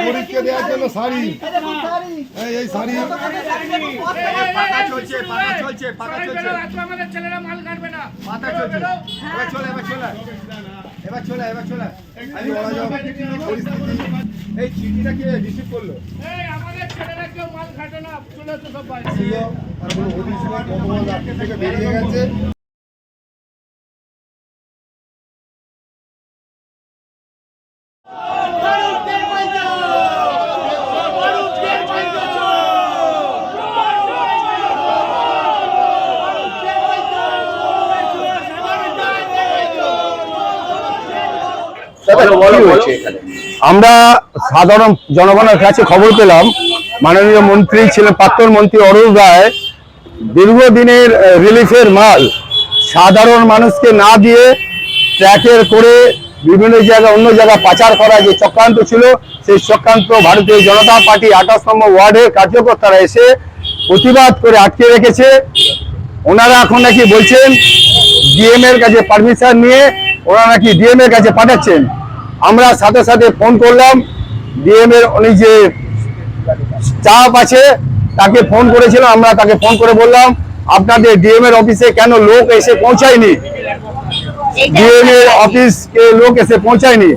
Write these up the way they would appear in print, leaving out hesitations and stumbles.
গরিবকে দেওয়ার জন্য শাড়ি, এই শাড়ি পাতা চলছে, পাতা চলছে, পাতা চলছে। আমাদের ছেলেরা মাল কাটবে না, পাতা চলছে। এবার চলে, এবার চলে, এবার চলে, এবার চলে। আমি বলা যাবে পরিস্থিতি। এই চিঠিটা কে রিসিভ করলো? এই আমাদের ছেলেরা কেউ মাল কাটে না, চলে তো সব বাইরে। আর কোনো অফিস কতবার রাত্রি থেকে বেরিয়ে গেছে। আমরা সাধারণ জনগণের কাছে খবর পেলাম, মাননীয় মন্ত্রী ছিলেন প্রাক্তন মন্ত্রী অরূপ রায় দীর্ঘদিনের রিলিফের মাল সাধারণ মানুষকে না দিয়ে ট্র্যাকের করে বিভিন্ন জায়গায় অন্য জায়গায় পাচার করা যে চক্রান্ত ছিল, সেই চক্রান্ত ভারতীয় জনতা পার্টি 28 নম্বর ওয়ার্ডের কার্যকর্তারা এসে প্রতিবাদ করে আটকে রেখেছে। ওনারা এখন নাকি বলছেন ডিএম এর কাছে পারমিশন নিয়ে ওরা নাকি ডিএম এর কাছে পাঠাচ্ছেন। আমরা সাথে সাথে ফোন করলাম, ডিএম এর উনি যে চাপ আছে তাকে ফোন করেছিলাম। আমরা তাকে ফোন করে বললাম আপনাদের ডিএম এর অফিসে কেন লোক এসে পৌঁছায়নি, ডিএম এর অফিসকে লোক এসে পৌঁছায়নি।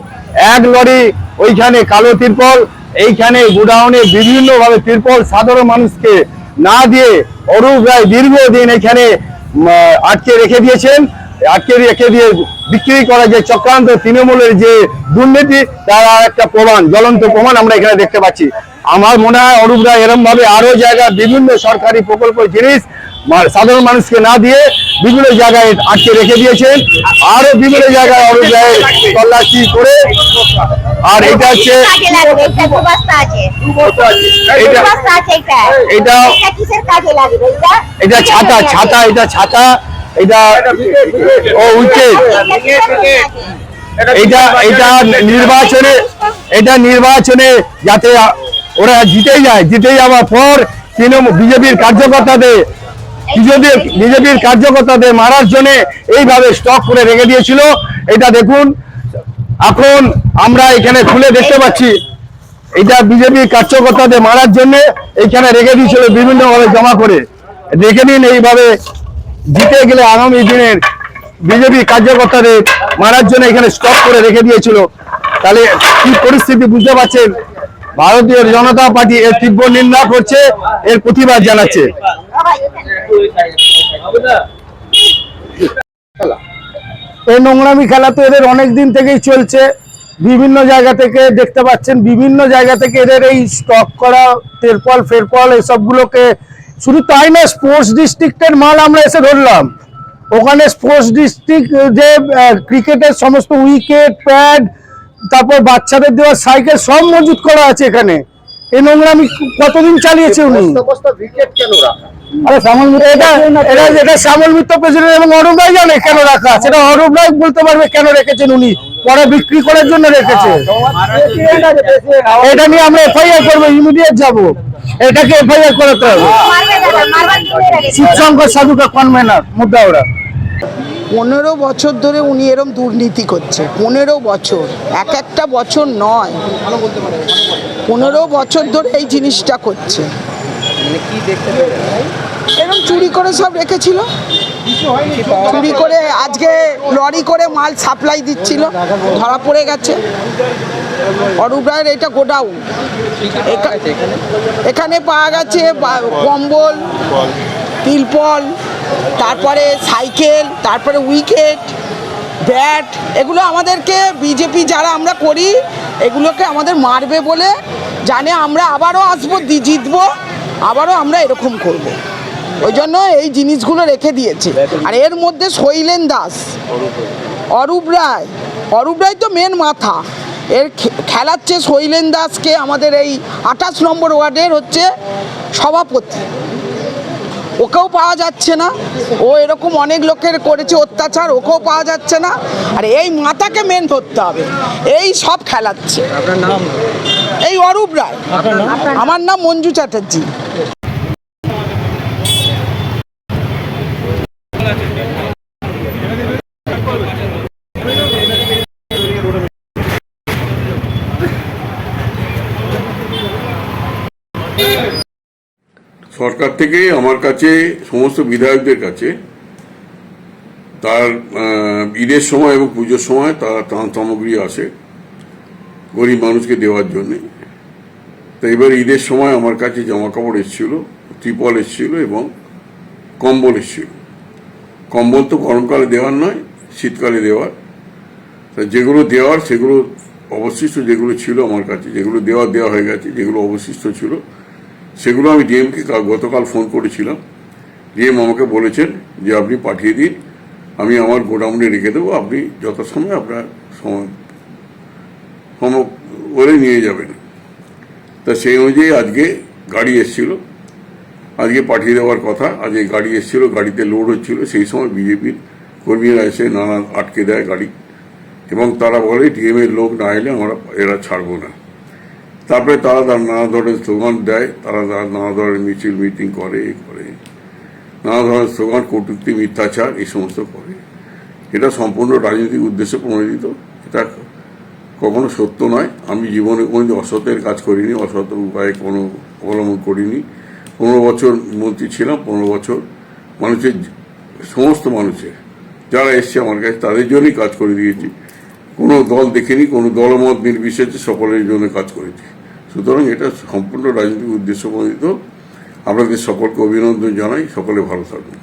এক লরি ওইখানে কালো তিরপল, এইখানে গোডাউনে বিভিন্ন ভাবে তিরপল সাধারণ মানুষকে না দিয়ে অরূপ রায় দীর্ঘদিন এখানে আটকে রেখে দিয়েছেন। আটকে রেখে দিয়ে বিক্রি করা যে চক্রান্ত, তৃণমূলের যে দুর্নীতি, তার একটা প্রমাণ, জ্বলন্ত প্রমাণ আমরা এখানে দেখতে পাচ্ছি। আমার মনে হয় অরূপ রায় এরকম ভাবে আরো জায়গায় বিভিন্ন সরকারি প্রকল্প জিনিস সাধারণ মানুষকে না দিয়ে বিভিন্ন জায়গায় আটকে রেখে দিয়েছেন। আরো বিভিন্ন জায়গায় অরূপ রায়ের তল্লাশি করে। আর এটা হচ্ছে এটা ছাতা, ছাতা, এটা ছাতা, এটা ও উইকেট, এটা নির্বাচনে, এটা নির্বাচনে যাতে ওরা জিতে যায়, জিতে যাওয়ার পর বিজেপির কার্যকর্তাদের মারার জন্য এইভাবে স্টক করে রেখে দিয়েছিল। এটা দেখুন, এখন আমরা এখানে খুলে দেখতে পাচ্ছি, এটা বিজেপির কার্যকর্তাদের মারার জন্য এখানে রেখে দিয়েছিল বিভিন্ন ভাবে জমা করে। দেখে নিন, এইভাবে জিতে গেলে আগামী দিনের বিজেপি কার্যকর্তাদের মারার জন্য এখানে স্টক করে রেখে দিয়েছিল। তাহলে কি পরিস্থিতি বুঝতে পারছেন। ভারতীয় জনতা পার্টি এর তীব্র নিন্দা করছে, এর প্রতিবাদ জানাচ্ছে। এই নোংরামি খেলা তো এদের অনেক দিন থেকেই চলছে। বিভিন্ন জায়গা থেকে দেখতে পাচ্ছেন, বিভিন্ন জায়গা থেকে এদের এই স্টক করা তেরপল ফেরপল এসবগুলোকে, শুধু তাই না, স্পোর্টস ডিস্ট্রিক্টের মাল আমরা এসে ধরলাম। ওখানে স্পোর্টস ডিস্ট্রিক্ট যে ক্রিকেটের সমস্ত উইকেট, প্যাড, তারপর বাচ্চাদের দেওয়া সাইকেল সব মজুত করা আছে এখানে। এই নোংরামি কতদিন চালিয়েছে উনি? আরে শ্যামল মিত্র, এটা শ্যামল মিত্র প্রেসিডেন্ট এবং অরূপ রায় জানে কেন রাখা, সেটা অরূপ রায় বলতে পারবে কেন রেখেছেন। উনি পরে বিক্রি করার জন্য রেখেছে। এটা নিয়ে আমরা এফআইআর করবো, ইমিডিয়েট যাবো, এটাকে এফআইআর করাতে হবে। শিবশঙ্কর সাধুকা কনভেনার মুদ্রাওড়া। 15 বছর ধরে উনি এরম দুর্নীতি করছে। 15 বছর, একটা বছর নয়, 15 বছর ধরে এই জিনিসটা করছে। এরকম চুরি করে সব রেখেছিল, চুরি করে আজকে লরি করে মাল সাপ্লাই দিচ্ছিল, ধরা পড়ে গেছে। অরূপ রায়ের এটা গোডাউন, এখানে পাওয়া গেছে কম্বল, তিরপল, তারপরে সাইকেল, তারপরে উইকেট, ব্যাট। এগুলো আমাদেরকে বিজেপি যারা আমরা করি, এগুলোকে আমাদের মারবে বলে জানে। আমরা আবারও আসবো, জিতবো, আবারও আমরা এরকম করব। ওই জন্য এই জিনিসগুলো রেখে দিয়েছে। আর এর মধ্যে শৈলেন দাস, অরূপ রায় তো মেন মাথা। এর খেলাচ্ছে শৈলেন দাসকে, আমাদের এই 28 নম্বর ওয়ার্ডের হচ্ছে সভাপতি। ওকেও পাওয়া যাচ্ছে না। ও এরকম অনেক লোকের করেছে অত্যাচার, ওকেও পাওয়া যাচ্ছে না। আর এই মাথাকে মেন ধরতে হবে, এই সব খেলাচ্ছে। এই অরূপ রায়। আমার নাম মঞ্জু চ্যাটার্জি। সরকার থেকে আমার কাছে সমস্ত বিধায়কদের কাছে তার ঈদের সময় এবং পুজোর সময় তার ত্রাণ সামগ্রী আসে গরিব মানুষকে দেওয়ার জন্যে। তো এবার ঈদের সময় আমার কাছে জামা কাপড় এসেছিল, ত্রিপল এসেছিল এবং কম্বল এসেছিল। কম্বল তো গরমকালে দেওয়ার নয়, শীতকালে দেওয়ার। তা যেগুলো দেওয়ার সেগুলো অবশিষ্ট যেগুলো ছিল আমার কাছে, যেগুলো দেওয়া হয়ে গেছে, যেগুলো অবশিষ্ট ছিল সেগুলো আমি ডিএমকে গতকাল ফোন করেছিলাম। ডিএম আমাকে বলেছেন যে আপনি পাঠিয়ে দিন, আমি আমার গোডাউনে রেখে দেবো, আপনি যথাসময়ে আপনার সময় বলে নিয়ে যাবেন। তা সেই অনুযায়ী আজকে গাড়ি এসেছিল, আজকে পাঠিয়ে দেওয়ার কথা। আজকে গাড়ি এসেছিল, গাড়িতে লোড হচ্ছিল, সেই সময় বিজেপির কর্মীরা এসে নানা আটকে দেয় গাড়ি এবং তারা বলে ডিএমের লোক না এলে আমরা এরা ছাড়বো না। তারপরে তারা নানা ধরনের স্লোগান দেয়, তারা নানা ধরনের মিছিল মিটিং করে, নানা ধরনের স্লোগান, কটূক্তি, মিথ্যাচার এই সমস্ত করে। এটা সম্পূর্ণ রাজনৈতিক উদ্দেশ্যে প্রণোদিত, এটা কখনো সত্য নয়। আমি জীবনে কোনো অসতের কাজ করিনি, অসৎ উপায়ে কোনো অবলম্বন করিনি। 15 বছর মন্ত্রী ছিলাম, 15 বছর মানুষের, সমস্ত মানুষের যারা এসছে আমার কাছে তাদের জন্যই কাজ করে দিয়েছি। কোনো দল দেখিনি, কোনো দলমত নির্বিশেষে সকলের জন্য কাজ করেছি। সুতরাং এটা সম্পূর্ণ রাজনৈতিক উদ্দেশ্য প্রণোদিত। আপনাদের সকলকে অভিনন্দন জানাই, সকলে ভালো থাকবেন।